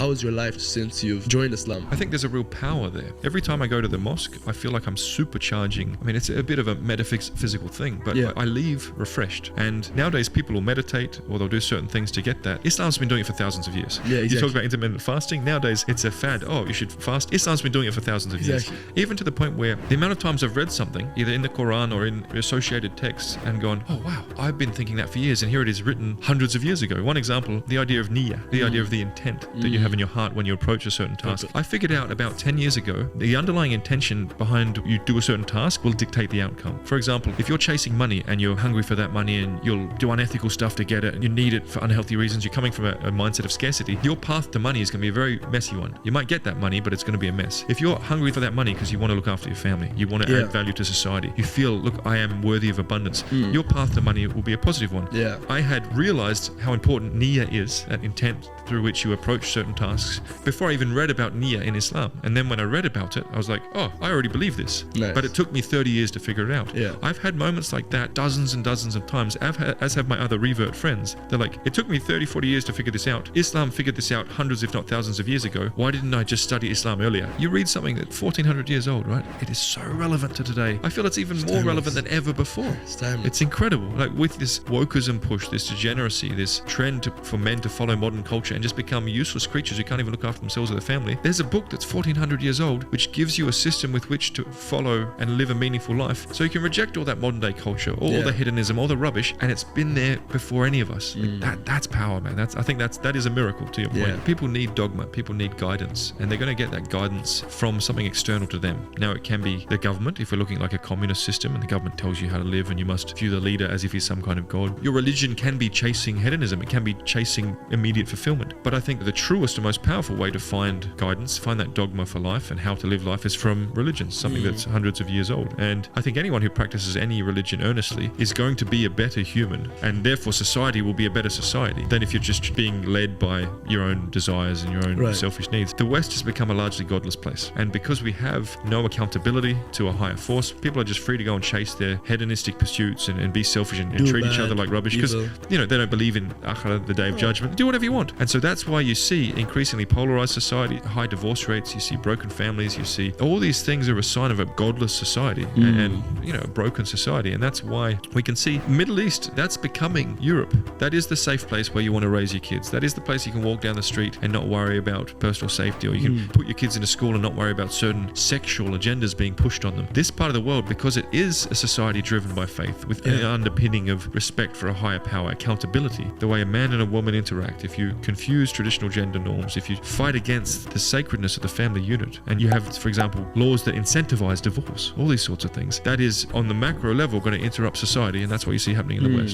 How is your life since you've joined Islam? I think there's a real power there. Every time I go to the mosque, I feel like I'm supercharging. I mean, it's a bit of a metaphysical thing, but I leave refreshed. And nowadays people will meditate or they'll do certain things to get that. Islam's been doing it for thousands of years. Yeah, exactly. You talk about intermittent fasting. Nowadays it's a fad. Oh, you should fast. Islam's been doing it for thousands of years. Even to the point where the amount of times I've read something, either in the Quran or in associated texts, and gone, oh wow, I've been thinking that for years, and here it is written hundreds of years ago. One example, the idea of niyyah, the idea of the intent that you have in your heart when you approach a certain task. I figured out about 10 years ago, the underlying intention behind you do a certain task will dictate the outcome. For example, if you're chasing money and you're hungry for that money and you'll do unethical stuff to get it and you need it for unhealthy reasons, you're coming from a mindset of scarcity, your path to money is going to be a very messy one. You might get that money, but it's going to be a mess. If you're hungry for that money because you want to look after your family, you want to add value to society, you feel, look, I am worthy of abundance, your path to money will be a positive one. I had realized how important niyyah is, that intent through which you approach certain tasks, before I even read about niyyah in Islam. And then when I read about it, I was like, oh, I already believe this. But it took me 30 years to figure it out. I've had moments like that dozens and dozens of times, as have my other revert friends. They're like, it took me 30, 40 years to figure this out. Islam figured this out hundreds, if not thousands of years ago. Why didn't I just study Islam earlier? You read something that's 1400 years old, right? It is so relevant to today. I feel it's even more relevant than ever before. It's incredible. Like with this wokeism push, this degeneracy, this trend for men to follow modern culture and just become useless creatures who can't even look after themselves or their family. There's a book that's 1400 years old which gives you a system with which to follow and live a meaningful life, so you can reject all that modern day culture, all the hedonism, all the rubbish, and it's been there before any of us. That's power, man. I think that is a miracle, to your point. People need dogma, people need guidance, and they're going to get that guidance from something external to them. Now it can be the government, if we're looking like a communist system and the government tells you how to live and you must view the leader as if he's some kind of god. Your religion can be chasing hedonism, it can be chasing immediate fulfillment. But I think the truest and most powerful way to find guidance, find that dogma for life and how to live life, is from religion, something that's hundreds of years old. And I think anyone who practices any religion earnestly is going to be a better human, and therefore society will be a better society than if you're just being led by your own desires and your own selfish needs. The West has become a largely godless place, and because we have no accountability to a higher force, people are just free to go and chase their hedonistic pursuits and be selfish and treat each other like rubbish, because they don't believe in Akhirah, the day of judgment. Do whatever you want. And so that's why you see increasingly polarized society, high divorce rates, you see broken families, you see all these things are a sign of a godless society and a broken society. And that's why we can see Middle East, that's becoming Europe. That is the safe place where you want to raise your kids. That is the place you can walk down the street and not worry about personal safety, or you can put your kids into school and not worry about certain sexual agendas being pushed on them. This part of the world, because it is a society driven by faith with an underpinning of respect for a higher power, accountability, the way a man and a woman interact, if you confuse traditional gender norms, if you fight against the sacredness of the family unit, and you have, for example, laws that incentivize divorce, all these sorts of things, that is on the macro level going to interrupt society, and that's what you see happening in the West.